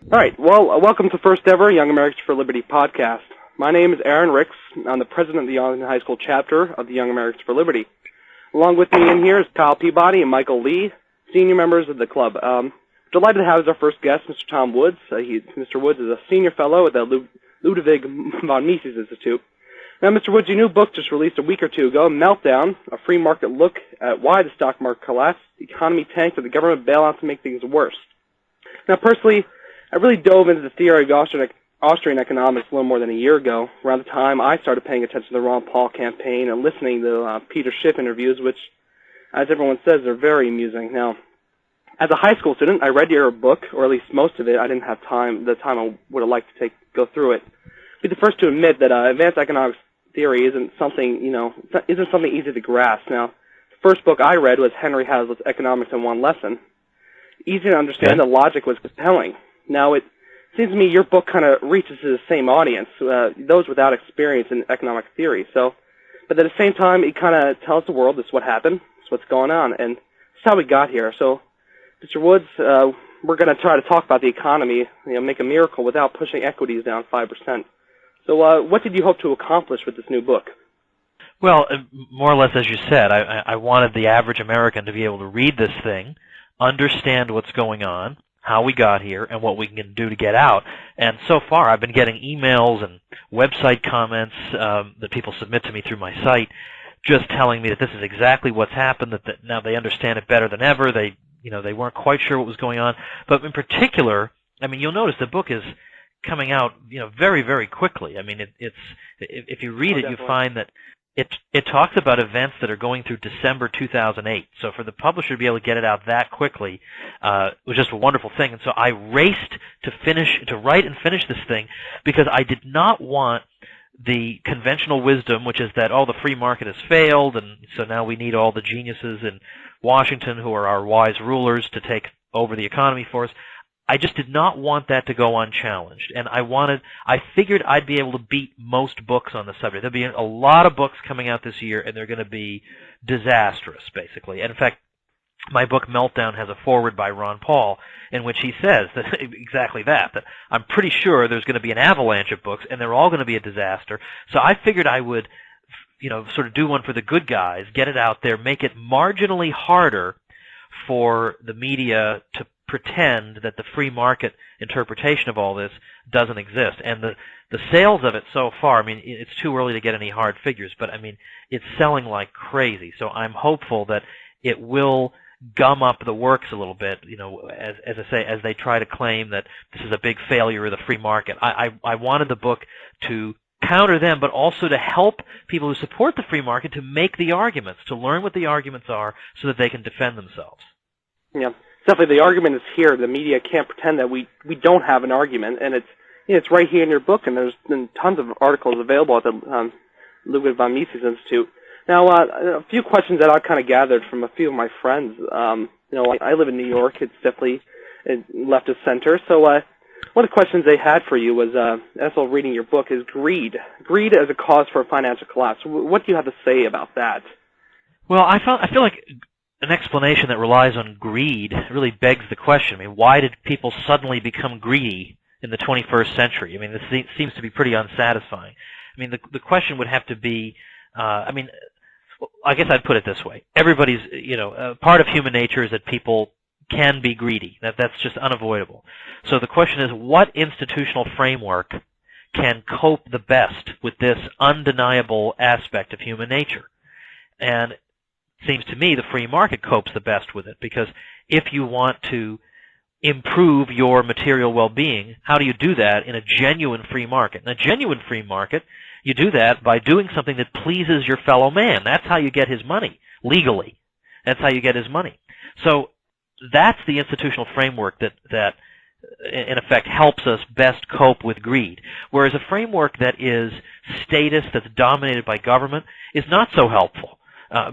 All right. Well, welcome to first ever Young Americans for Liberty podcast. My name is Aaron Ricks. I'm the president of the Arlington High School chapter of the Young Americans for Liberty. Along with me in here is Kyle Peabody and Michael Lee, senior members of the club. Delighted to have as our first guest Mr. Tom Woods. Mr. Woods is a senior fellow at the Ludwig von Mises Institute. Now, Mr. Woods, your new book just released a week or two ago, Meltdown, a free market look at why the stock market collapsed, the economy tanked, and the government bailouts to make things worse. Now, personally, I really dove into the theory of Austrian economics a little more than a year ago, around the time I started paying attention to the Ron Paul campaign and listening to Peter Schiff interviews, which, as everyone says, are very amusing. Now, as a high school student, I read your book, or at least most of it. I didn't have the time I would have liked to go through it. I'd be the first to admit that advanced economics theory isn't something easy to grasp. Now, the first book I read was Henry Hazlitt's Economics in One Lesson. Easy to understand, the logic was compelling. Now, it seems to me your book kind of reaches to the same audience, those without experience in economic theory. But at the same time, it kind of tells the world this is what happened, this is what's going on, and it's how we got here. So, Mr. Woods, we're going to try to talk about the economy, make a miracle without pushing equities down 5%. So, what did you hope to accomplish with this new book? Well, more or less as you said, I wanted the average American to be able to read this thing, understand what's going on, how we got here, and what we can do to get out. And so far, I've been getting emails and website comments that people submit to me through my site, just telling me that this is exactly what's happened, that now they understand it better than ever. They weren't quite sure what was going on. But in particular, I mean, you'll notice the book is coming out, very, very quickly. I mean, if you read it, you find that it talks about events that are going through December 2008. So for the publisher to be able to get it out that quickly was just a wonderful thing. And so I raced to write and finish this thing because I did not want the conventional wisdom, which is that, the free market has failed, and so now we need all the geniuses in Washington who are our wise rulers to take over the economy for us. I just did not want that to go unchallenged, and I figured I'd be able to beat most books on the subject. There'll be a lot of books coming out this year, and they're going to be disastrous, basically. And in fact, my book Meltdown has a foreword by Ron Paul in which he says that exactly that I'm pretty sure there's going to be an avalanche of books, and they're all going to be a disaster. So I figured I would, sort of do one for the good guys, get it out there, make it marginally harder for the media to pretend that the free market interpretation of all this doesn't exist. And the sales of it so far, I mean, it's too early to get any hard figures, but I mean, it's selling like crazy. So I'm hopeful that it will gum up the works a little bit, as I say, as they try to claim that this is a big failure of the free market. I wanted the book to counter them, but also to help people who support the free market to make the arguments, to learn what the arguments are so that they can defend themselves. Yeah. Definitely, the argument is here. The media can't pretend that we don't have an argument, and it's right here in your book, and there's been tons of articles available at the Ludwig von Mises Institute. Now, a few questions that I kind of gathered from a few of my friends. I live in New York. It's definitely left of center. So one of the questions they had for you was, also reading your book, is greed. Greed as a cause for a financial collapse. What do you have to say about that? Well, I feel like an explanation that relies on greed really begs the question. I mean, why did people suddenly become greedy in the 21st century? I mean, this seems to be pretty unsatisfying. I mean, the question would have to be, I guess I'd put it this way. Everybody's, part of human nature is that people can be greedy. That's just unavoidable. So the question is, what institutional framework can cope the best with this undeniable aspect of human nature? And seems to me the free market copes the best with it, because if you want to improve your material well-being, how do you do that in a genuine free market? In a genuine free market, you do that by doing something that pleases your fellow man. That's how you get his money, legally. That's how you get his money. So that's the institutional framework that in effect helps us best cope with greed. Whereas a framework that is statist, that's dominated by government, is not so helpful.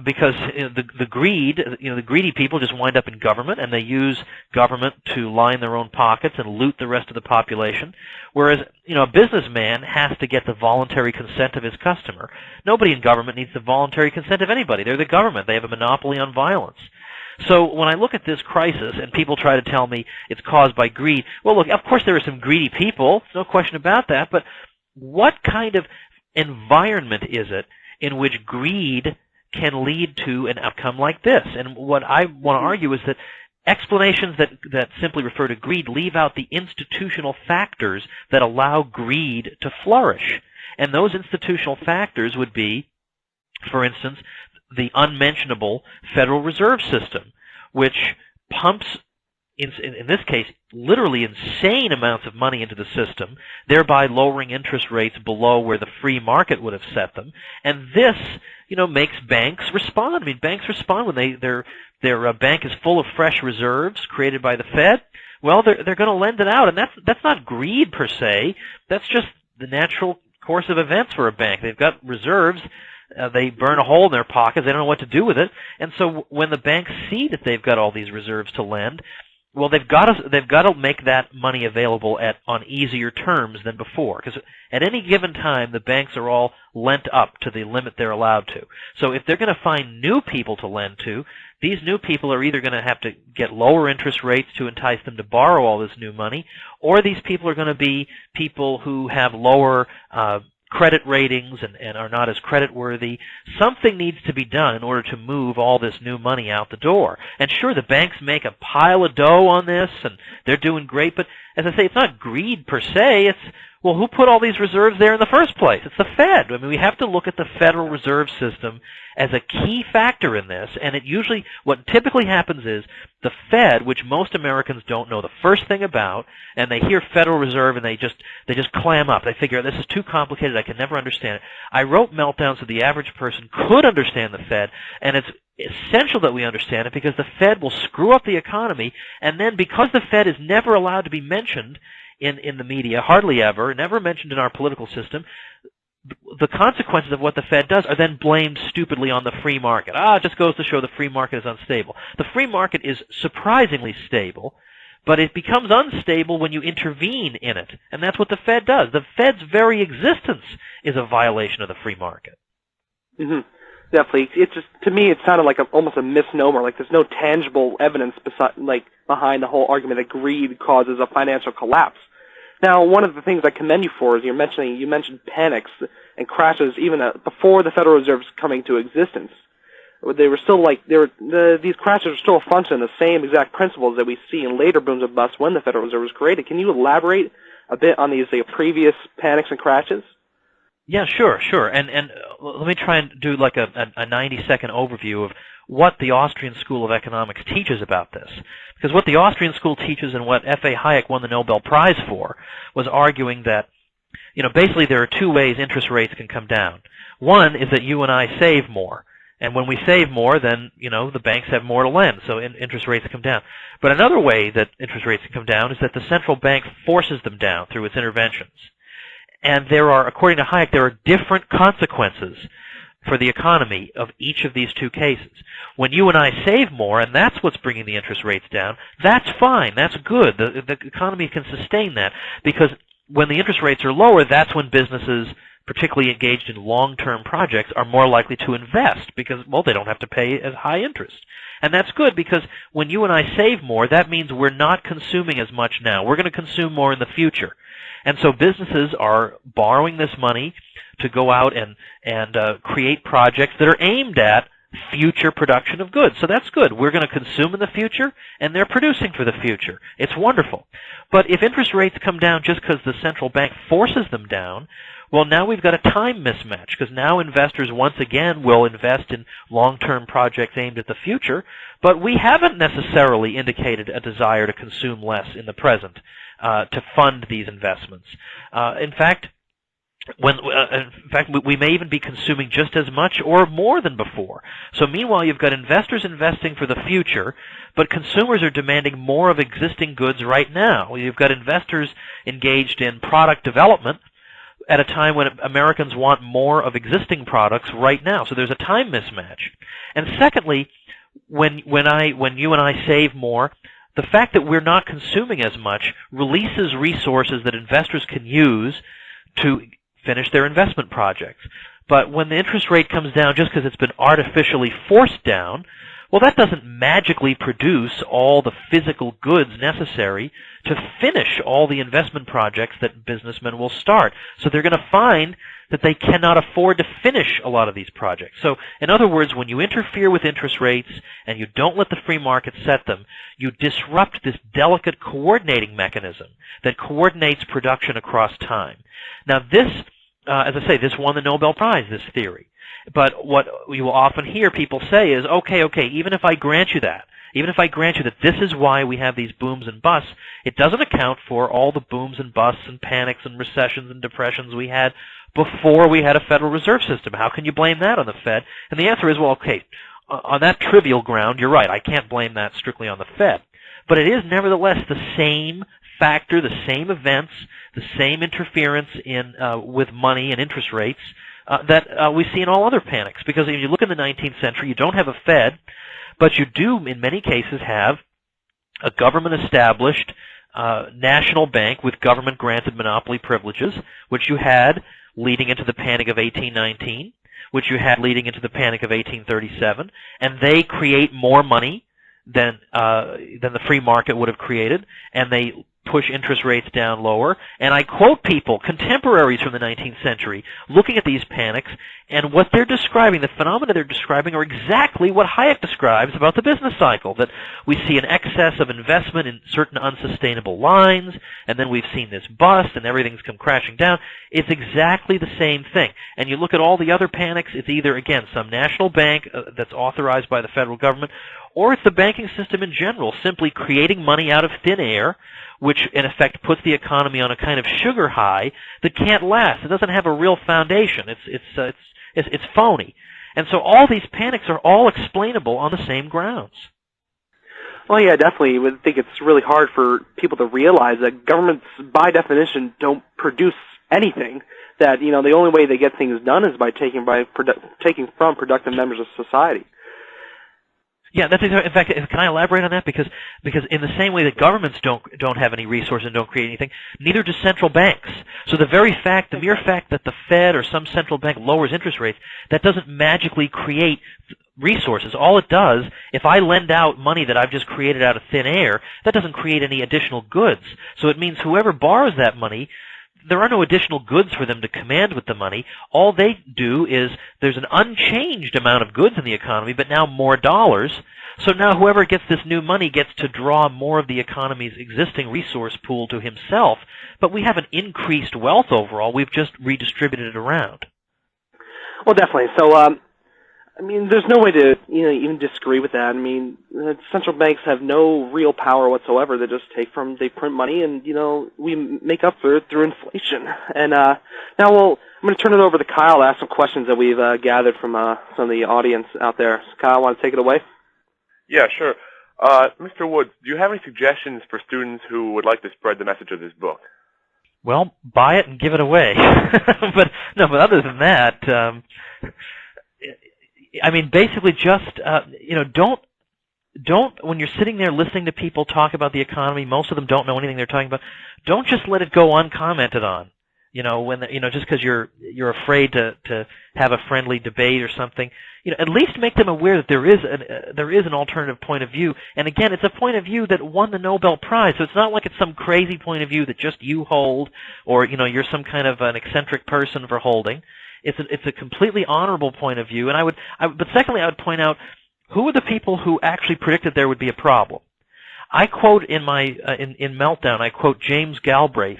Because the greedy people just wind up in government, and they use government to line their own pockets and loot the rest of the population. Whereas, a businessman has to get the voluntary consent of his customer. Nobody in government needs the voluntary consent of anybody. They're the government. They have a monopoly on violence. So when I look at this crisis and people try to tell me it's caused by greed, well, look, of course there are some greedy people, no question about that, but what kind of environment is it in which greed can lead to an outcome like this? And what I want to argue is that explanations that simply refer to greed leave out the institutional factors that allow greed to flourish. And those institutional factors would be, for instance, the unmentionable Federal Reserve System, which pumps, in this case, literally insane amounts of money into the system, thereby lowering interest rates below where the free market would have set them. And this, makes banks respond. I mean, banks respond when their bank is full of fresh reserves created by the Fed. Well, they're going to lend it out, and that's not greed per se. That's just the natural course of events for a bank. They've got reserves. They burn a hole in their pockets. They don't know what to do with it. And so when the banks see that they've got all these reserves to lend, well, they've got to make that money available on easier terms than before. Because at any given time, the banks are all lent up to the limit they're allowed to. So if they're going to find new people to lend to, these new people are either going to have to get lower interest rates to entice them to borrow all this new money, or these people are going to be people who have lower credit ratings and are not as creditworthy. Something needs to be done in order to move all this new money out the door. And sure, the banks make a pile of dough on this, and they're doing great, but as I say, it's not greed per se. It's, well, who put all these reserves there in the first place? It's the Fed. I mean, we have to look at the Federal Reserve System as a key factor in this, and what typically happens is the Fed, which most Americans don't know the first thing about, and they hear Federal Reserve and they just clam up. They figure, this is too complicated, I can never understand it. I wrote Meltdown so the average person could understand the Fed, and it's essential that we understand it because the Fed will screw up the economy, and then because the Fed is never allowed to be mentioned in the media, hardly ever, never mentioned in our political system, the consequences of what the Fed does are then blamed stupidly on the free market. It just goes to show the free market is unstable. The free market is surprisingly stable, but it becomes unstable when you intervene in it, and that's what the Fed does. The Fed's very existence is a violation of the free market. Mm-hmm. Definitely. To me, it sounded like almost a misnomer. Like there's no tangible evidence behind the whole argument that greed causes a financial collapse. Now, one of the things I commend you for is you mentioned panics and crashes even before the Federal Reserve's coming into existence. They were still these crashes are still a function of the same exact principles that we see in later booms and busts when the Federal Reserve was created. Can you elaborate a bit on these previous panics and crashes? Yeah, sure. And let me try and do like a 90-second overview of what the Austrian School of Economics teaches about this. Because what the Austrian school teaches and what F.A. Hayek won the Nobel Prize for was arguing that, basically there are two ways interest rates can come down. One is that you and I save more. And when we save more, then, the banks have more to lend, so interest rates come down. But another way that interest rates can come down is that the central bank forces them down through its interventions. And according to Hayek, there are different consequences for the economy of each of these two cases. When you and I save more, and that's what's bringing the interest rates down, that's fine, that's good. The economy can sustain that, because when the interest rates are lower, that's when businesses, particularly engaged in long-term projects, are more likely to invest because, well, they don't have to pay as high interest. And that's good because when you and I save more, that means we're not consuming as much now. We're going to consume more in the future. And so businesses are borrowing this money to go out and create projects that are aimed at future production of goods. So that's good. We're going to consume in the future, and they're producing for the future. It's wonderful. But if interest rates come down just because the central bank forces them down, well, now we've got a time mismatch, because now investors once again will invest in long-term projects aimed at the future, but we haven't necessarily indicated a desire to consume less in the present to fund these investments. In fact, we may even be consuming just as much or more than before. So meanwhile, you've got investors investing for the future, but consumers are demanding more of existing goods right now. You've got investors engaged in product development at a time when Americans want more of existing products right now. So there's a time mismatch. And secondly, when you and I save more, the fact that we're not consuming as much releases resources that investors can use to finish their investment projects. But when the interest rate comes down just because it's been artificially forced down, Well, that doesn't magically produce all the physical goods necessary to finish all the investment projects that businessmen will start. So they're going to find that they cannot afford to finish a lot of these projects. So, in other words, when you interfere with interest rates and you don't let the free market set them, you disrupt this delicate coordinating mechanism that coordinates production across time. Now, this, as I say, this won the Nobel Prize, this theory. But what you will often hear people say is, okay, even if I grant you that, even if I grant you that this is why we have these booms and busts, it doesn't account for all the booms and busts and panics and recessions and depressions we had before we had a Federal Reserve System. How can you blame that on the Fed? And the answer is, well, okay, on that trivial ground, you're right. I can't blame that strictly on the Fed. But it is nevertheless the same factor, the same events, the same interference in with money and interest rates that we see in all other panics. Because if you look in the 19th century, you don't have a Fed, but you do, in many cases, have a government-established national bank with government-granted monopoly privileges, which you had leading into the Panic of 1819, which you had leading into the Panic of 1837, and they create more money than the free market would have created, and they push interest rates down lower. And I quote people, contemporaries from the 19th century, looking at these panics, and what they're describing, the phenomena they're describing, are exactly what Hayek describes about the business cycle, that we see an excess of investment in certain unsustainable lines, and then we've seen this bust, and everything's come crashing down. It's exactly the same thing. And you look at all the other panics, it's either, again, some national bank that's authorized by the federal government, or it's the banking system in general, simply creating money out of thin air, which in effect puts the economy on a kind of sugar high that can't last. It doesn't have a real foundation. It's phony. And so all these panics are all explainable on the same grounds. Well, yeah, definitely. I would think it's really hard for people to realize that governments, by definition, don't produce anything. That, the only way they get things done is by taking from productive members of society. Yeah, that's exactly. In fact, can I elaborate on that? Because in the same way that governments don't have any resources and don't create anything, neither do central banks. So the mere fact that the Fed or some central bank lowers interest rates, that doesn't magically create resources. All it does, if I lend out money that I've just created out of thin air, that doesn't create any additional goods. So it means whoever borrows that money, there are no additional goods for them to command with the money. All they do is there's an unchanged amount of goods in the economy, but now more dollars. So now whoever gets this new money gets to draw more of the economy's existing resource pool to himself, but we haven't increased wealth overall. We've just redistributed it around. Well, definitely. So, there's no way to even disagree with that. Central banks have no real power whatsoever. They print money, and we make up for it through inflation. And now, I'm going to turn it over to Kyle to ask some questions that we've gathered from some of the audience out there. So Kyle, want to take it away? Yeah, sure. Mr. Woods, do you have any suggestions for students who would like to spread the message of this book? Well, buy it and give it away. but other than that. Basically just, don't, when you're sitting there listening to people talk about the economy, most of them don't know anything they're talking about, don't just let it go uncommented on. Just because you're afraid to have a friendly debate or something, at least make them aware that there is an alternative point of view. And again, it's a point of view that won the Nobel Prize, so it's not like it's some crazy point of view that just you hold, or you're some kind of an eccentric person for holding. It's a completely honorable point of view, but secondly, I would point out who are the people who actually predicted there would be a problem. I quote in Meltdown, I quote James Galbraith,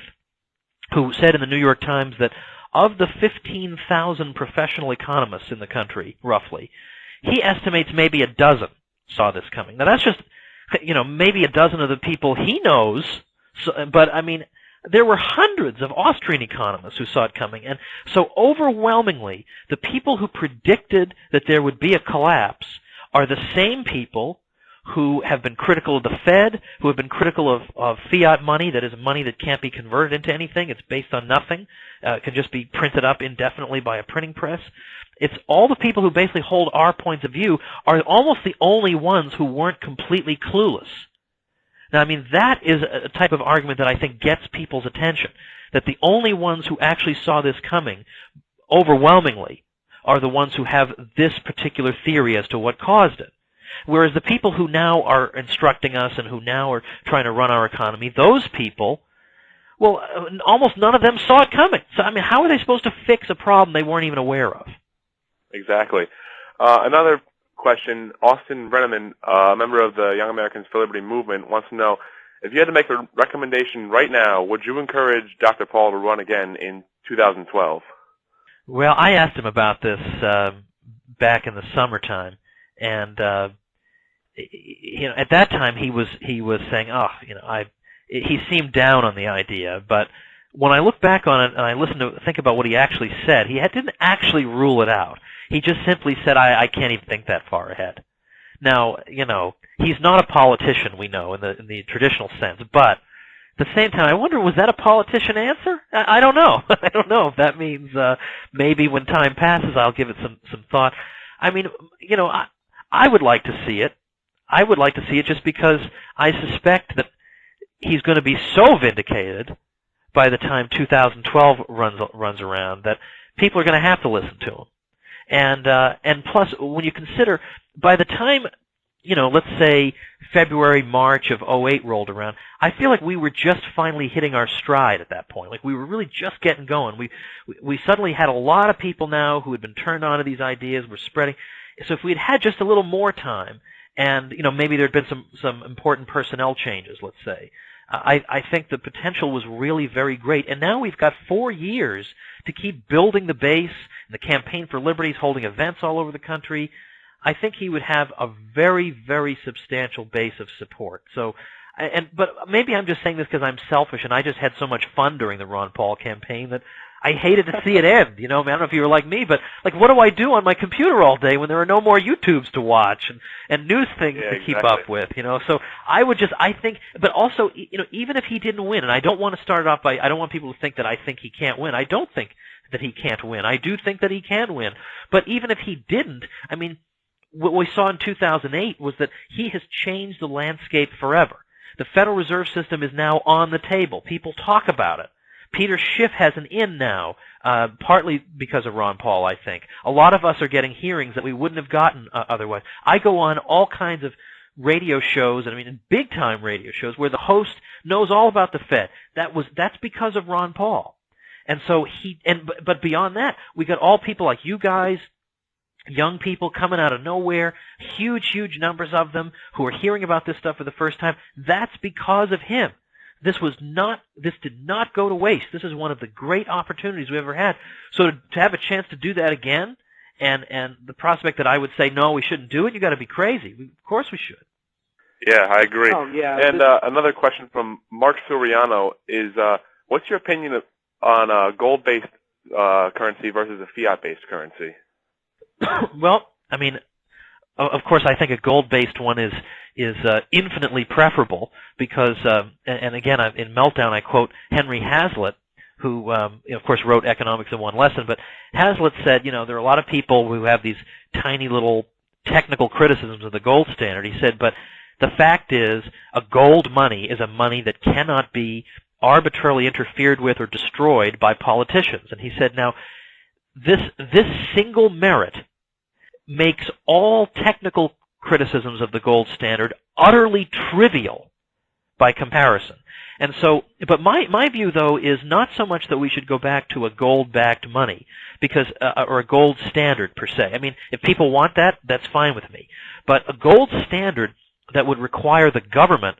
who said in the New York Times that of the 15,000 professional economists in the country, roughly, he estimates maybe a dozen saw this coming. Now that's just, maybe a dozen of the people he knows, but there were hundreds of Austrian economists who saw it coming, and so overwhelmingly, the people who predicted that there would be a collapse are the same people who have been critical of the Fed, who have been critical of fiat money, that is money that can't be converted into anything, it's based on nothing, can just be printed up indefinitely by a printing press. It's all the people who basically hold our points of view are almost the only ones who weren't completely clueless. Now, that is a type of argument that I think gets people's attention, that the only ones who actually saw this coming, overwhelmingly, are the ones who have this particular theory as to what caused it. Whereas the people who now are instructing us and who now are trying to run our economy, those people, well, almost none of them saw it coming. So, I mean, how are they supposed to fix a problem they weren't even aware of? Exactly. Another question, Austin Brenneman, a member of the Young Americans for Liberty movement, wants to know, if you had to make a recommendation right now, would you encourage Dr. Paul to run again in 2012? Well, I asked him about this back in the summertime, and at that time he was saying, he seemed down on the idea. But when I look back on it and I think about what he actually said, he didn't actually rule it out. He just simply said, I can't even think that far ahead. Now, he's not a politician, we know, in the traditional sense, but at the same time, I wonder, was that a politician answer? I don't know. I don't know if that means maybe when time passes I'll give it some thought. I mean, I would like to see it. I would like to see it just because I suspect that he's going to be so vindicated by the time 2012 runs around that people are going to have to listen to him. And plus, when you consider, by the time, let's say February, March of '08 rolled around, I feel like we were just finally hitting our stride at that point. Like we were really just getting going. We suddenly had a lot of people now who had been turned on to these ideas, were spreading. So if we had had just a little more time, and maybe there had been some important personnel changes, let's say, I think the potential was really very great. And now we've got 4 years to keep building the base. And the Campaign for Liberty is holding events all over the country. I think he would have a very, very substantial base of support. So, but maybe I'm just saying this because I'm selfish and I just had so much fun during the Ron Paul campaign that I hated to see it end. I don't know if you were like me, but like, what do I do on my computer all day when there are no more YouTubes to watch and news things to keep up with? So I think, but also, even if he didn't win, and I don't want to start off by, I don't want people to think that I think he can't win. I don't think that he can't win. I do think that he can win. But even if he didn't, I mean, what we saw in 2008 was that he has changed the landscape forever. The Federal Reserve System is now on the table. People talk about it. Peter Schiff has an in now, partly because of Ron Paul, I think. A lot of us are getting hearings that we wouldn't have gotten otherwise. I go on all kinds of radio shows, big-time radio shows, where the host knows all about the Fed. That's because of Ron Paul. And so but beyond that, we got all people like you guys, young people coming out of nowhere, huge, huge numbers of them who are hearing about this stuff for the first time. That's because of him. This did not go to waste. This is one of the great opportunities we ever had. So to have a chance to do that again, and the prospect that I would say, no, we shouldn't do it, you got to be crazy. Of course we should. Yeah, I agree. Oh, yeah. And another question from Mark Soriano is, what's your opinion on a gold-based currency versus a fiat-based currency? Well, of course, I think a gold-based one is infinitely preferable because, and again, in Meltdown, I quote Henry Hazlitt, who, of course, wrote Economics in One Lesson. But Hazlitt said, there are a lot of people who have these tiny little technical criticisms of the gold standard. He said, but the fact is, a gold money is a money that cannot be arbitrarily interfered with or destroyed by politicians. And he said, now, this single merit makes all technical criticisms of the gold standard utterly trivial by comparison. And so, but my view, though, is not so much that we should go back to a gold-backed money, because or a gold standard, per se. If people want that, that's fine with me. But a gold standard that would require the government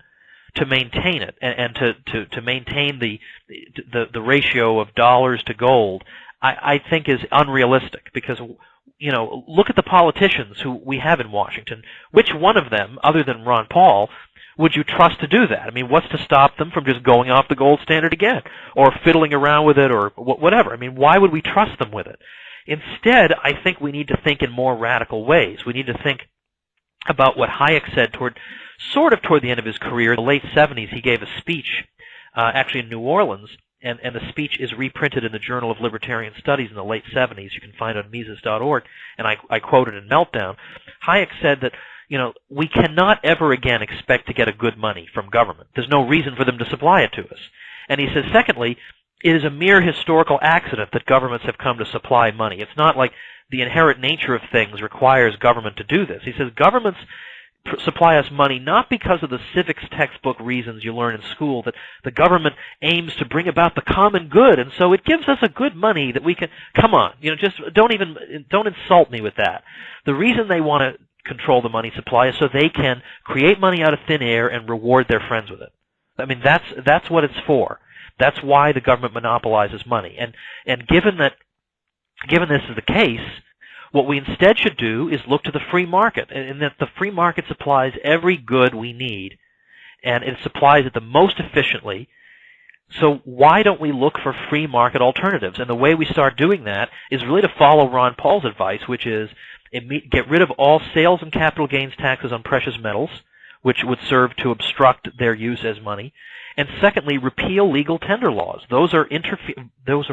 to maintain it and to maintain the ratio of dollars to gold, I think is unrealistic, because look at the politicians who we have in Washington. Which one of them, other than Ron Paul, would you trust to do that? What's to stop them from just going off the gold standard again, or fiddling around with it, or whatever? Why would we trust them with it? Instead, I think we need to think in more radical ways. We need to think about what Hayek said toward the end of his career. In the late 70s, he gave a speech, actually in New Orleans, and the speech is reprinted in the Journal of Libertarian Studies in the late 70s. You can find it on Mises.org, and I quote it in Meltdown. Hayek said that, we cannot ever again expect to get a good money from government. There's no reason for them to supply it to us. And he says, secondly, it is a mere historical accident that governments have come to supply money. It's not like the inherent nature of things requires government to do this. He says governments supply us money not because of the civics textbook reasons you learn in school, that the government aims to bring about the common good, and so it gives us a good money that we can. Come on, just don't insult me with that. The reason they want to control the money supply is so they can create money out of thin air and reward their friends with it. I mean, that's what it's for. That's why the government monopolizes money. And given this is the case, what we instead should do is look to the free market, and that the free market supplies every good we need, and it supplies it the most efficiently. So why don't we look for free market alternatives? And the way we start doing that is really to follow Ron Paul's advice, which is get rid of all sales and capital gains taxes on precious metals, which would serve to obstruct their use as money. And secondly, repeal legal tender laws. Those are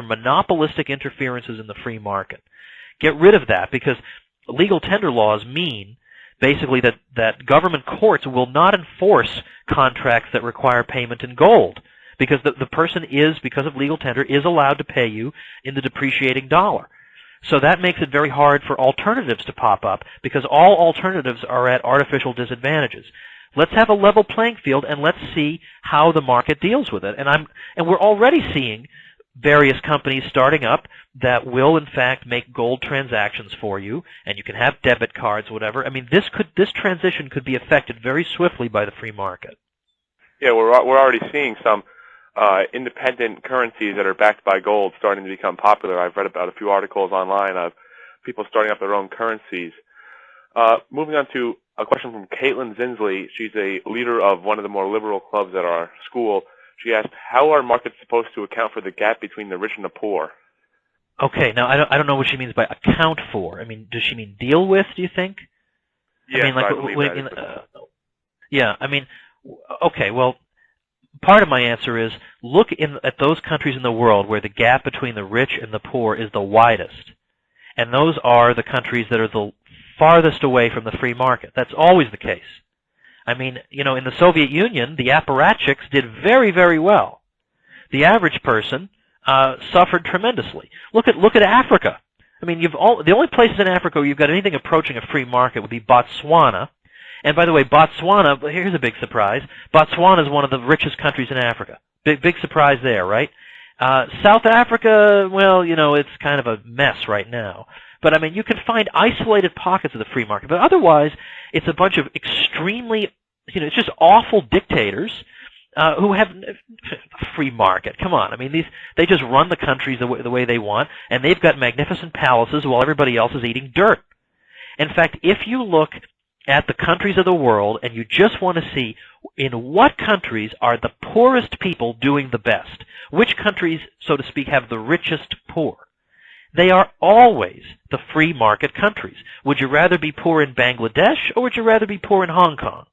monopolistic interferences in the free market. Get rid of that, because legal tender laws mean basically that government courts will not enforce contracts that require payment in gold, because the person is, because of legal tender, is allowed to pay you in the depreciating dollar. So that makes it very hard for alternatives to pop up, because all alternatives are at artificial disadvantages. Let's have a level playing field, and let's see how the market deals with it. And we're already seeing various companies starting up that will, in fact, make gold transactions for you, and you can have debit cards, whatever. I mean, this transition could be affected very swiftly by the free market. Yeah, we're already seeing some independent currencies that are backed by gold starting to become popular. I've read about a few articles online of people starting up their own currencies. Moving on to a question from Caitlin Zinsley. She's a leader of one of the more liberal clubs at our school. She asked, how are markets supposed to account for the gap between the rich and the poor? Okay, now I don't know what she means by account for. I mean, does she mean deal with, do you think? Yes, I believe yeah, I mean, okay, well, part of my answer is look at those countries in the world where the gap between the rich and the poor is the widest. And those are the countries that are the farthest away from the free market. That's always the case. I mean, in the Soviet Union, the apparatchiks did very, very well. The average person suffered tremendously. Look at Africa. I mean, the only places in Africa where you've got anything approaching a free market would be Botswana. And by the way, Botswana, here's a big surprise. Botswana is one of the richest countries in Africa. Big surprise there, right? South Africa, well, it's kind of a mess right now. But, I mean, you can find isolated pockets of the free market. But otherwise, it's a bunch of extremely, it's just awful dictators who have free market. Come on. I mean, they just run the countries the way they want, and they've got magnificent palaces while everybody else is eating dirt. In fact, if you look at the countries of the world and you just want to see in what countries are the poorest people doing the best, which countries, so to speak, have the richest poor, they are always the free market countries. Would you rather be poor in Bangladesh, or would you rather be poor in Hong Kong?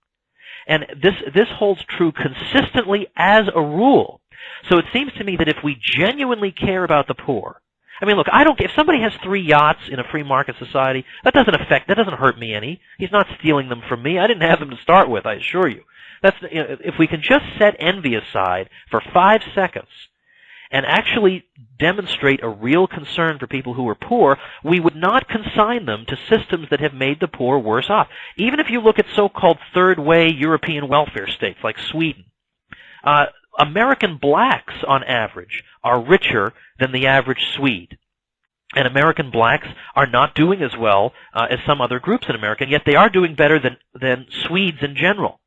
And this holds true consistently as a rule. So it seems to me that if we genuinely care about the poor, I mean, look, I don't care if somebody has 3 yachts in a free market society. That doesn't hurt me any. He's not stealing them from me. I didn't have them to start with, I assure you. If we can just set envy aside for 5 seconds and actually demonstrate a real concern for people who are poor, we would not consign them to systems that have made the poor worse off. Even if you look at so-called third-way European welfare states like Sweden, American blacks, on average, are richer than the average Swede. And American blacks are not doing as well as some other groups in America, and yet they are doing better than Swedes in general.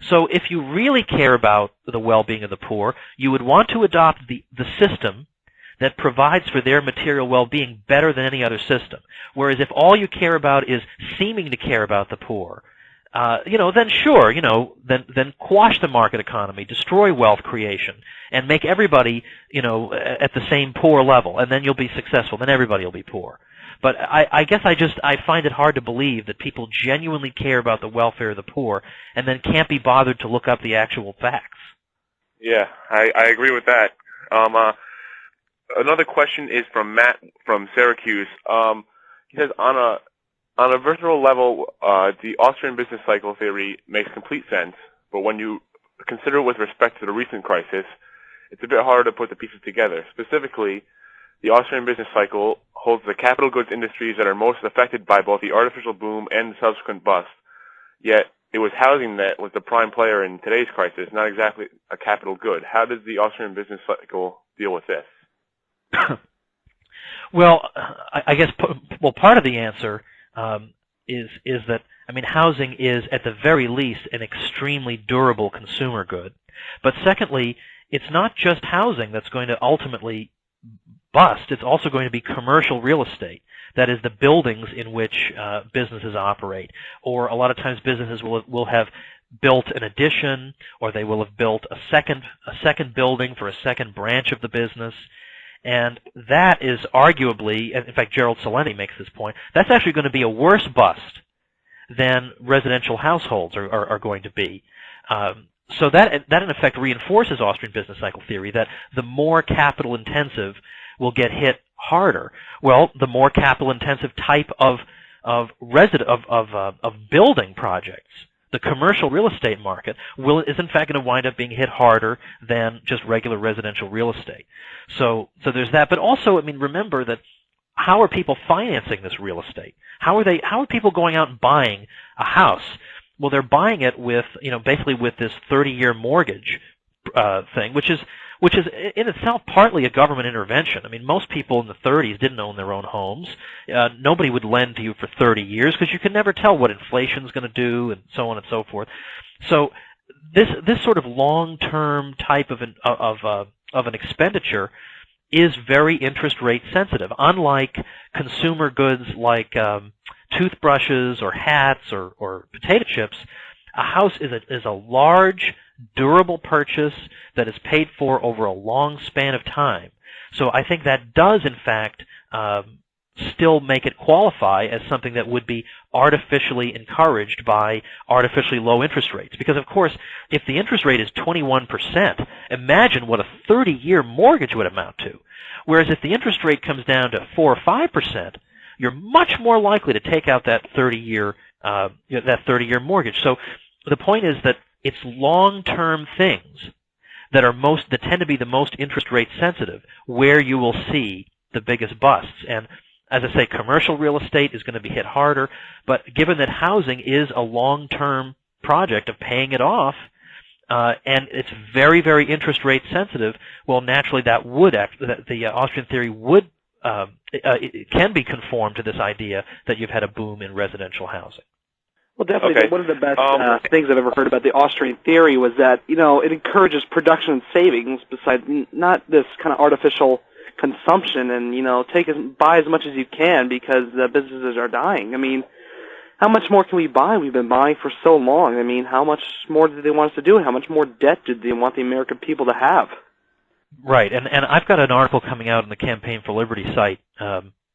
So if you really care about the well-being of the poor, you would want to adopt the system that provides for their material well-being better than any other system. Whereas if all you care about is seeming to care about the poor, then sure, then quash the market economy, destroy wealth creation, and make everybody, at the same poor level, and then you'll be successful. Then everybody will be poor. But I guess I find it hard to believe that people genuinely care about the welfare of the poor and then can't be bothered to look up the actual facts. Yeah, I agree with that. Another question is from Matt from Syracuse. He says, on a visceral level, the Austrian business cycle theory makes complete sense, but when you consider it with respect to the recent crisis, it's a bit harder to put the pieces together. Specifically, the Austrian business cycle holds the capital goods industries that are most affected by both the artificial boom and the subsequent bust. Yet it was housing that was the prime player in today's crisis, not exactly a capital good. How does the Austrian business cycle deal with this? Well, I guess part of the answer is that, I mean, housing is at the very least an extremely durable consumer good. But secondly, it's not just housing that's going to ultimately bust. It's also going to be commercial real estate. That is, the buildings in which businesses operate. Or a lot of times businesses will have built an addition, or they will have built a second building for a second branch of the business. And that is arguably, in fact, Gerald Celente makes this point, that's actually going to be a worse bust than residential households are going to be. So that in effect reinforces Austrian business cycle theory, that the more capital intensive will get hit harder. Well, the more capital intensive type of building projects, the commercial real estate market is in fact going to wind up being hit harder than just regular residential real estate. So there's that. But also, I mean, remember that how are people financing this real estate? How are people going out and buying a house? Well, they're buying it with, basically with this 30-year mortgage thing, which is in itself partly a government intervention. I mean, most people in the 30s didn't own their own homes. Nobody would lend to you for 30 years because you can never tell what inflation's going to do, and so on and so forth. So this sort of long-term type of an expenditure is very interest rate sensitive. Unlike consumer goods like toothbrushes or hats or potato chips, a house is a large, durable purchase that is paid for over a long span of time. So I think that does, in fact, still make it qualify as something that would be artificially encouraged by artificially low interest rates. Because, of course, if the interest rate is 21%, imagine what a 30-year mortgage would amount to. Whereas if the interest rate comes down to 4 or 5%, you're much more likely to take out that 30-year mortgage. So the point is that it's long-term things that tend to be the most interest rate sensitive where you will see the biggest busts. And as I say, commercial real estate is going to be hit harder, but given that housing is a long-term project of paying it off, and it's very, very interest rate sensitive, well, naturally the Austrian theory would it can be conformed to this idea that you've had a boom in residential housing. Well, definitely. Okay. One of the best things I've ever heard about the Austrian theory was that, it encourages production and savings besides not this kind of artificial consumption and, buy as much as you can because the businesses are dying. I mean, how much more can we buy? We've been buying for so long. I mean, how much more did they want us to do, and how much more debt did they want the American people to have? Right, and I've got an article coming out on the Campaign for Liberty site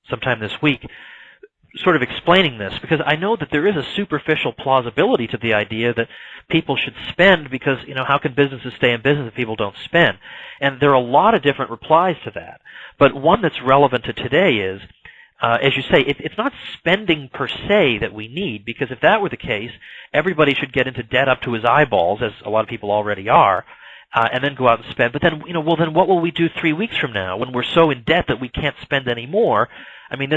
sometime this week sort of explaining this, because I know that there is a superficial plausibility to the idea that people should spend because, how can businesses stay in business if people don't spend? And there are a lot of different replies to that. But one that's relevant to today is, as you say, it's not spending per se that we need, because if that were the case, everybody should get into debt up to his eyeballs, as a lot of people already are, and then go out and spend. But then, then what will we do 3 weeks from now when we're so in debt that we can't spend any more? I mean,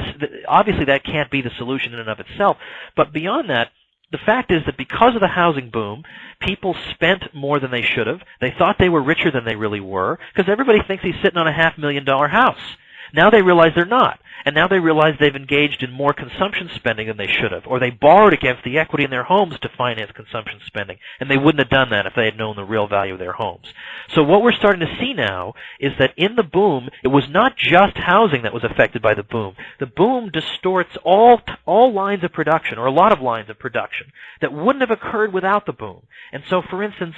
obviously that can't be the solution in and of itself. But beyond that, the fact is that because of the housing boom, people spent more than they should have. They thought they were richer than they really were, because everybody thinks he's sitting on a $500,000 house. Now they realize they're not. And now they realize they've engaged in more consumption spending than they should have, or they borrowed against the equity in their homes to finance consumption spending, and they wouldn't have done that if they had known the real value of their homes. So what we're starting to see now is that in the boom, it was not just housing that was affected by the boom. The boom distorts all lines of production, or a lot of lines of production, that wouldn't have occurred without the boom. And so, for instance,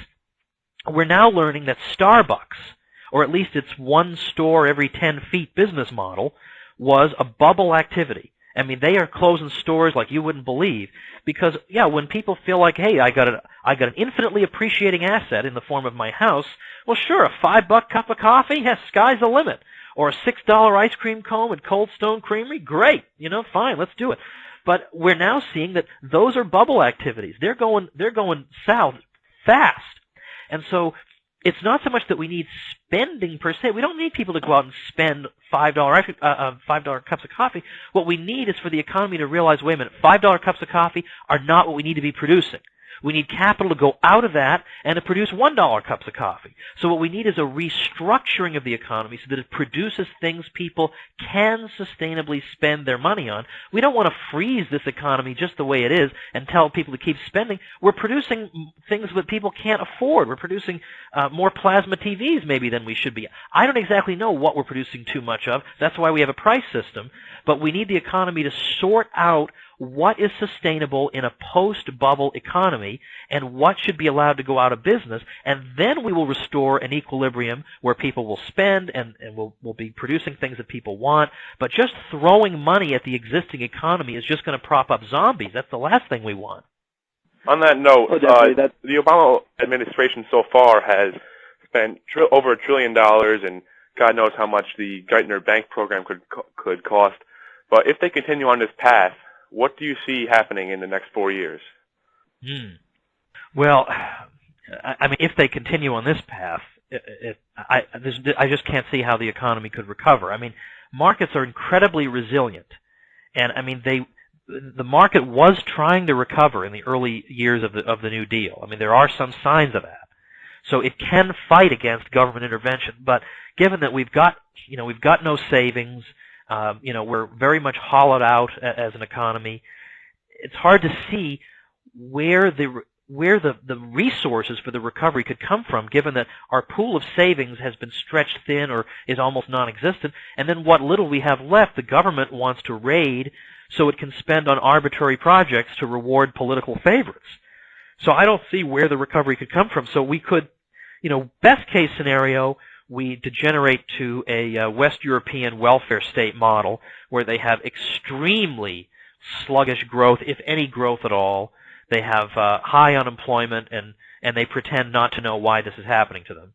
we're now learning that Starbucks, or at least its one store every 10 feet business model, was a bubble activity. I mean, they are closing stores like you wouldn't believe because, when people feel like, hey, I got an infinitely appreciating asset in the form of my house, well, sure, a $5 cup of coffee, sky's the limit. Or a $6 ice cream cone at Cold Stone Creamery, great, fine, let's do it. But we're now seeing that those are bubble activities. They're going south fast. And so it's not so much that we need spending per se. We don't need people to go out and spend $5 cups of coffee. What we need is for the economy to realize, wait a minute, $5 cups of coffee are not what we need to be producing. We need capital to go out of that and to produce $1 cups of coffee. So what we need is a restructuring of the economy so that it produces things people can sustainably spend their money on. We don't want to freeze this economy just the way it is and tell people to keep spending. We're producing things that people can't afford. We're producing more plasma TVs maybe than we should be. I don't exactly know what we're producing too much of. That's why we have a price system. But we need the economy to sort out what is sustainable in a post-bubble economy and what should be allowed to go out of business, and then we will restore an equilibrium where people will spend and will be producing things that people want. But just throwing money at the existing economy is just going to prop up zombies. That's the last thing we want. On that note, the Obama administration so far has spent over $1 trillion, and God knows how much the Geithner Bank program could cost. But if they continue on this path, what do you see happening in the next 4 years? Well, I mean, if they continue on this path, I just can't see how the economy could recover. I mean, markets are incredibly resilient, and I mean, the market was trying to recover in the early years of the New Deal. I mean, there are some signs of that, so it can fight against government intervention. But given that we've got no savings. We're very much hollowed out as an economy. It's hard to see where the resources for the recovery could come from, given that our pool of savings has been stretched thin or is almost non-existent, and then what little we have left, the government wants to raid so it can spend on arbitrary projects to reward political favorites. So I don't see where the recovery could come from. So we could, best case scenario, we degenerate to a West European welfare state model where they have extremely sluggish growth, if any growth at all. They have high unemployment, and they pretend not to know why this is happening to them.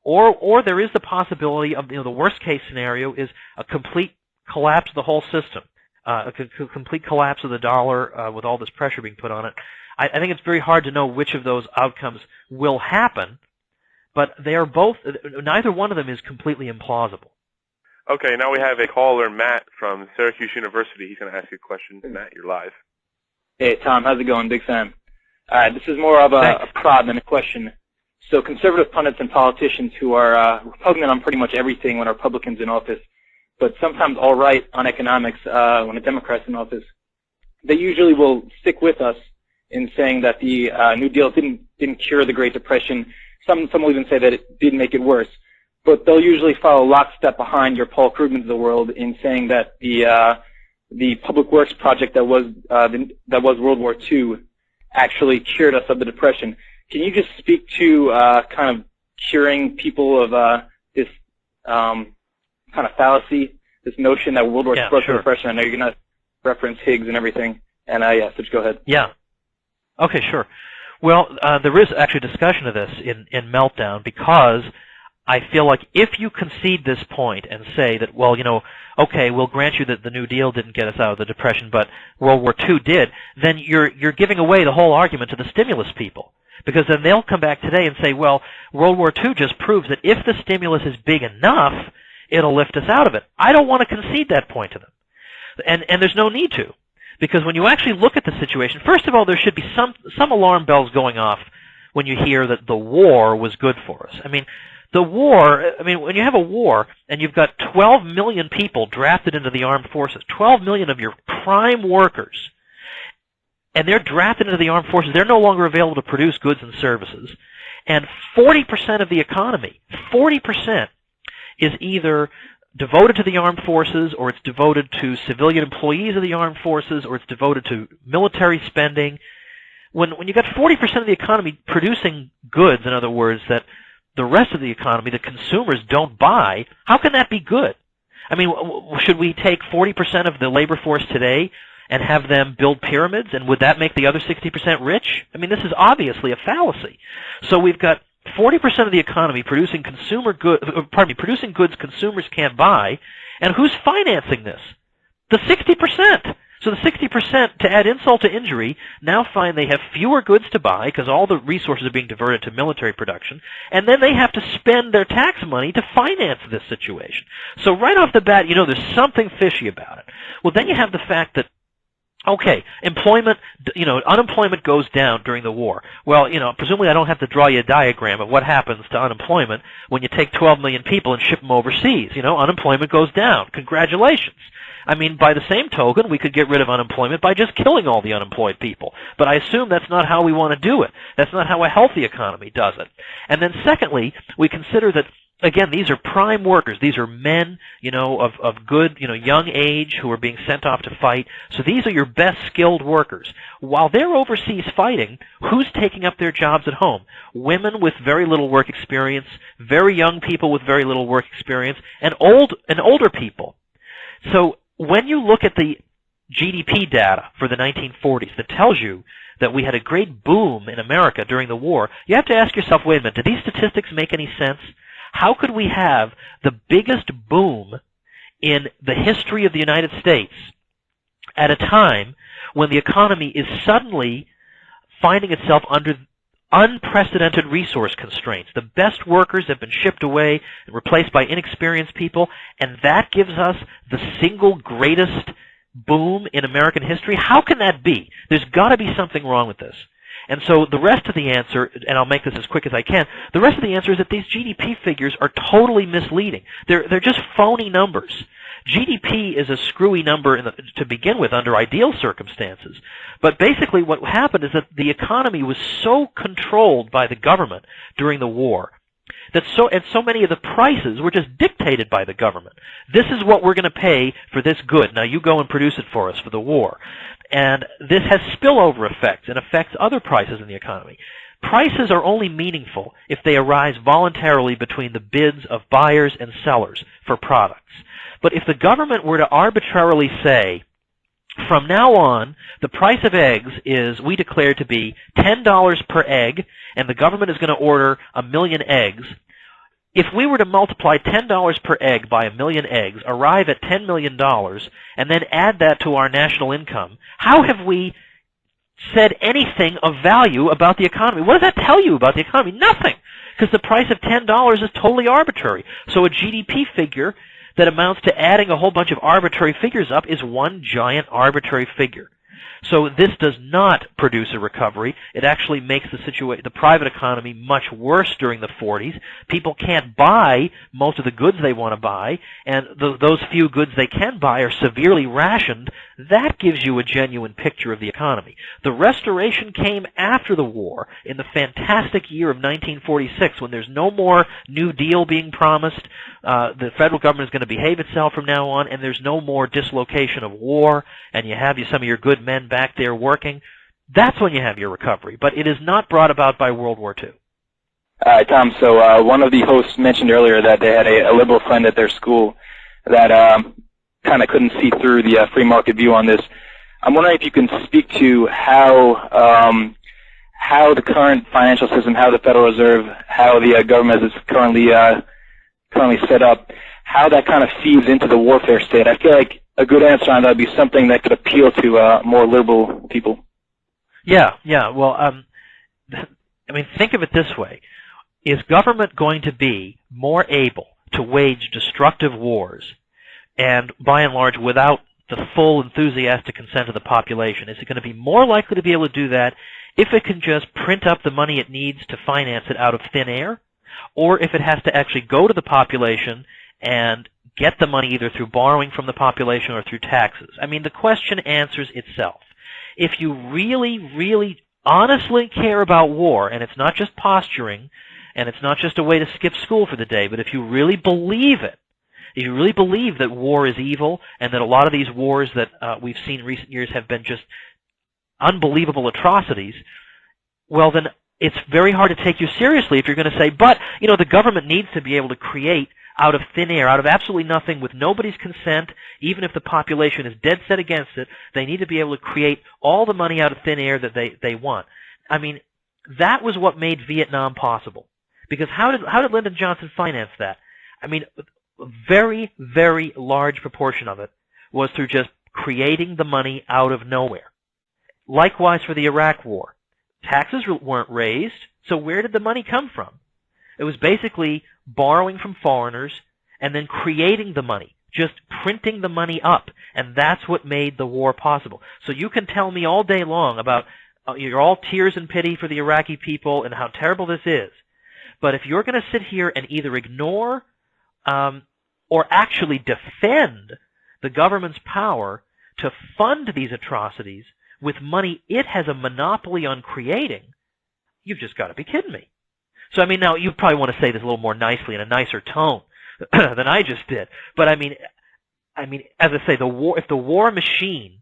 Or there is the possibility of, the worst case scenario is a complete collapse of the whole system, a complete collapse of the dollar with all this pressure being put on it. I think it's very hard to know which of those outcomes will happen. But they are both, neither one of them is completely implausible. Okay, now we have a caller, Matt, from Syracuse University. He's going to ask you a question. Matt, you're live. Hey, Tom, how's it going? Big fan. This is more of a prod than a question. So conservative pundits and politicians who are repugnant on pretty much everything when a Republican's in office, but sometimes all right on economics when a Democrat's in office, they usually will stick with us in saying that the New Deal didn't cure the Great Depression. Some will even say that it did make it worse, but they'll usually follow lockstep behind your Paul Krugmans of the world in saying that the public works project that was World War II actually cured us of the Depression. Can you just speak to kind of curing people of this kind of fallacy, this notion that World War II broke the Depression? I know you're going to reference Higgs and everything, and so just go ahead. Yeah. Okay, sure. Well, there is actually discussion of this in Meltdown, because I feel like if you concede this point and say that, well, okay, we'll grant you that the New Deal didn't get us out of the Depression, but World War II did, then you're giving away the whole argument to the stimulus people. Because then they'll come back today and say, well, World War II just proves that if the stimulus is big enough, it'll lift us out of it. I don't want to concede that point to them. And there's no need to. Because when you actually look at the situation, first of all, there should be some alarm bells going off when you hear that the war was good for us. I mean, when you have a war and you've got 12 million people drafted into the armed forces, 12 million of your prime workers, and they're drafted into the armed forces, they're no longer available to produce goods and services, and 40% of the economy, 40%, is either devoted to the armed forces, or it's devoted to civilian employees of the armed forces, or it's devoted to military spending. When you got 40% of the economy producing goods, in other words, that the rest of the economy, the consumers, don't buy, how can that be good? I mean, should we take 40% of the labor force today and have them build pyramids, and would that make the other 60% rich? I mean, this is obviously a fallacy. So we've got 40% of the economy producing goods consumers can't buy, and who's financing this? The 60%. So the 60%, to add insult to injury, now find they have fewer goods to buy because all the resources are being diverted to military production, and then they have to spend their tax money to finance this situation. So right off the bat, there's something fishy about it. Well, then you have the fact that, okay, unemployment goes down during the war. Well, presumably I don't have to draw you a diagram of what happens to unemployment when you take 12 million people and ship them overseas. Unemployment goes down. Congratulations. I mean, by the same token, we could get rid of unemployment by just killing all the unemployed people. But I assume that's not how we want to do it. That's not how a healthy economy does it. And then secondly, we consider that, again, these are prime workers. These are men, of good, young age who are being sent off to fight. So these are your best skilled workers. While they're overseas fighting, who's taking up their jobs at home? Women with very little work experience, very young people with very little work experience, and older people. So when you look at the GDP data for the 1940s that tells you that we had a great boom in America during the war, you have to ask yourself, wait a minute, do these statistics make any sense? How could we have the biggest boom in the history of the United States at a time when the economy is suddenly finding itself under unprecedented resource constraints? The best workers have been shipped away and replaced by inexperienced people, and that gives us the single greatest boom in American history? How can that be? There's got to be something wrong with this. And so the rest of the answer, and I'll make this as quick as I can, the rest of the answer is that these GDP figures are totally misleading. They're just phony numbers. GDP is a screwy number to begin with under ideal circumstances. But basically what happened is that the economy was so controlled by the government during the war that so many of the prices were just dictated by the government. This is what we're going to pay for this good. Now you go and produce it for us for the war. And this has spillover effects and affects other prices in the economy. Prices are only meaningful if they arise voluntarily between the bids of buyers and sellers for products. But if the government were to arbitrarily say, from now on, the price of eggs is, we declare to be $10 per egg, and the government is going to order 1 million eggs. If we were to multiply $10 per egg by 1 million eggs, arrive at $10 million, and then add that to our national income, how have we said anything of value about the economy? What does that tell you about the economy? Nothing, because the price of $10 is totally arbitrary. So a GDP figure that amounts to adding a whole bunch of arbitrary figures up is one giant arbitrary figure. So this does not produce a recovery. It actually makes the private economy much worse during the 40s. People can't buy most of the goods they want to buy, and those few goods they can buy are severely rationed. That gives you a genuine picture of the economy. The restoration came after the war, in the fantastic year of 1946, when there's no more New Deal being promised. The federal government is going to behave itself from now on, and there's no more dislocation of war, and you have some of your good men back there working. That's when you have your recovery, but it is not brought about by World War II. Tom, so one of the hosts mentioned earlier that they had a liberal friend at their school that kind of couldn't see through the free market view on this. I'm wondering if you can speak to how the current financial system, how the Federal Reserve, how the government is currently set up, how that kind of feeds into the warfare state. I feel like a good answer on that would be something that could appeal to more liberal people. Yeah. Well, think of it this way. Is government going to be more able to wage destructive wars, and by and large without the full enthusiastic consent of the population? Is it going to be more likely to be able to do that if it can just print up the money it needs to finance it out of thin air, or if it has to actually go to the population and get the money either through borrowing from the population or through taxes? I mean, the question answers itself. If you really, really honestly care about war, and it's not just posturing, and it's not just a way to skip school for the day, but if you really believe it, if you really believe that war is evil, and that a lot of these wars that we've seen in recent years have been just unbelievable atrocities, well then it's very hard to take you seriously if you're going to say, but, the government needs to be able to create out of thin air, out of absolutely nothing, with nobody's consent, even if the population is dead set against it, they need to be able to create all the money out of thin air that they want. I mean, that was what made Vietnam possible. Because how did Lyndon Johnson finance that? I mean, a very, very large proportion of it was through just creating the money out of nowhere. Likewise for the Iraq War. Taxes weren't raised, so where did the money come from? It was basically borrowing from foreigners and then creating the money, just printing the money up, and that's what made the war possible. So you can tell me all day long about you're all tears and pity for the Iraqi people and how terrible this is, but if you're going to sit here and either ignore or actually defend the government's power to fund these atrocities with money it has a monopoly on creating, you've just got to be kidding me. So, I mean, now you probably want to say this a little more nicely in a nicer tone than I just did. But I mean, as I say, if the war machine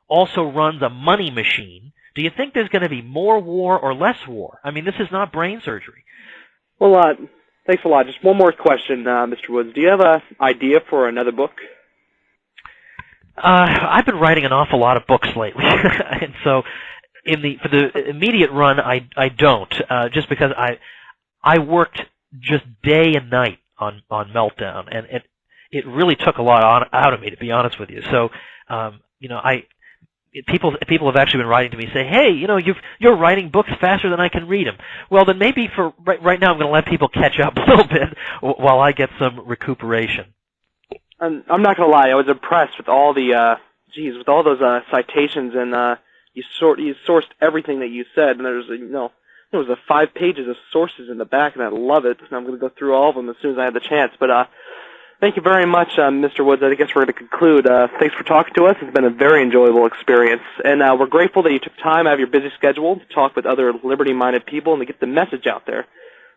also runs a money machine, do you think there's going to be more war or less war? I mean, this is not brain surgery. Well, thanks a lot. Just one more question, Mr. Woods. Do you have an idea for another book? I've been writing an awful lot of books lately, and so for the immediate run, I don't, just because I worked just day and night on Meltdown, and it really took a lot out of me, to be honest with you. So, people have actually been writing to me saying, "Hey, you're writing books faster than I can read them." Well, then maybe for right now, I'm going to let people catch up a little bit while I get some recuperation. I'm not going to lie, I was impressed with all the with all those citations, and you sourced everything that you said, and there was 5 pages of sources in the back, and I love it. And I'm going to go through all of them as soon as I have the chance. But thank you very much, Mr. Woods. I guess we're going to conclude. Thanks for talking to us. It's been a very enjoyable experience, and we're grateful that you took time out of your busy schedule to talk with other liberty-minded people and to get the message out there.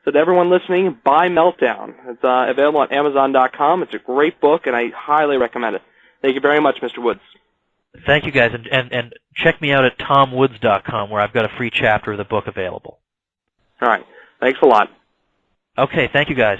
So to everyone listening, buy Meltdown. It's available on Amazon.com. It's a great book, and I highly recommend it. Thank you very much, Mr. Woods. Thank you, guys, and check me out at tomwoods.com, where I've got a free chapter of the book available. All right. Thanks a lot. Okay, thank you, guys.